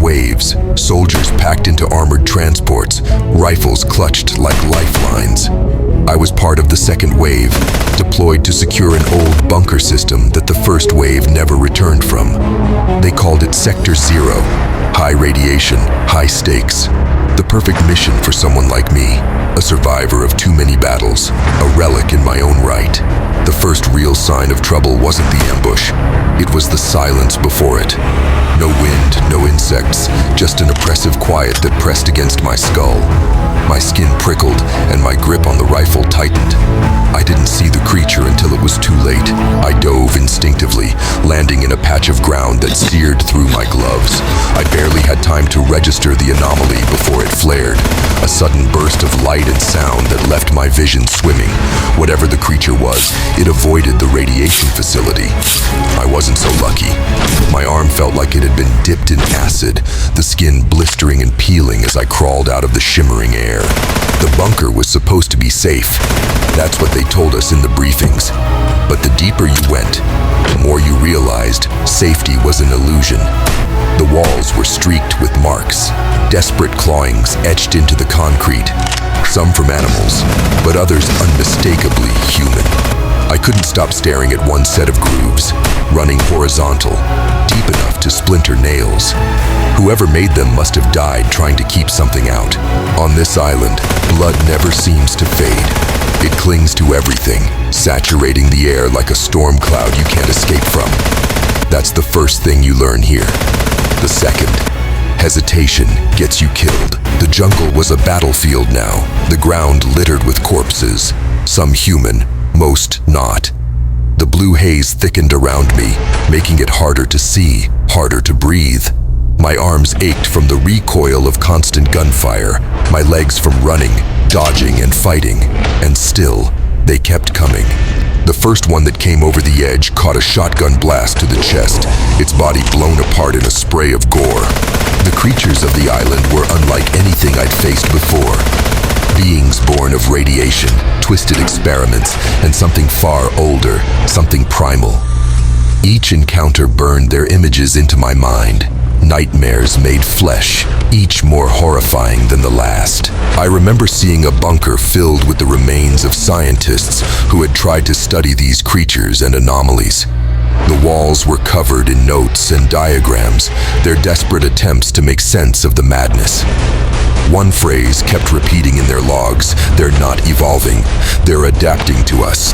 waves, soldiers packed into armored transports, rifles clutched like lifelines. I was part of the second wave, deployed to secure an old bunker system that the first wave never returned from. They called it Sector Zero. High radiation, high stakes. The perfect mission for someone like me, a survivor of too many battles, a relic in my own right. The first real sign of trouble wasn't the ambush. It was the silence before it. No wind, no insects, just an oppressive quiet that pressed against my skull. My skin prickled and my grip on the rifle tightened. I didn't see the creature until it was too late. I dove instinctively, landing in a patch of ground that seared through my gloves. I barely had time to register the anomaly before it flared. A sudden burst of light and sound that left my vision swimming. Whatever the creature was, it avoided the radiation facility. I wasn't so lucky. My arm felt like it had been dipped in acid, the skin blistering and peeling as I crawled out of the shimmering air. The bunker was supposed to be safe. That's what they told us in the briefings. But the deeper you went, the more you realized safety was an illusion. The walls were streaked with marks, desperate clawings etched into the concrete. Some from animals, but others unmistakably human. I couldn't stop staring at one set of grooves, running horizontal, deep enough to splinter nails. Whoever made them must have died trying to keep something out. On this island, blood never seems to fade. It clings to everything, saturating the air like a storm cloud you can't escape from. That's the first thing you learn here. The second, hesitation gets you killed. The jungle was a battlefield now, the ground littered with corpses, some human, most not. The blue haze thickened around me, making it harder to see, harder to breathe. My arms ached from the recoil of constant gunfire, my legs from running, dodging and fighting, and still, they kept coming. The first one that came over the edge caught a shotgun blast to the chest, its body blown apart in a spray of gore. The creatures of the island were unlike anything I'd faced before. Beings born of radiation, twisted experiments, and something far older, something primal. Each encounter burned their images into my mind. Nightmares made flesh, each more horrifying than the last. I remember seeing a bunker filled with the remains of scientists who had tried to study these creatures and anomalies. The walls were covered in notes and diagrams, their desperate attempts to make sense of the madness. One phrase kept repeating in their logs: they're not evolving, they're adapting to us.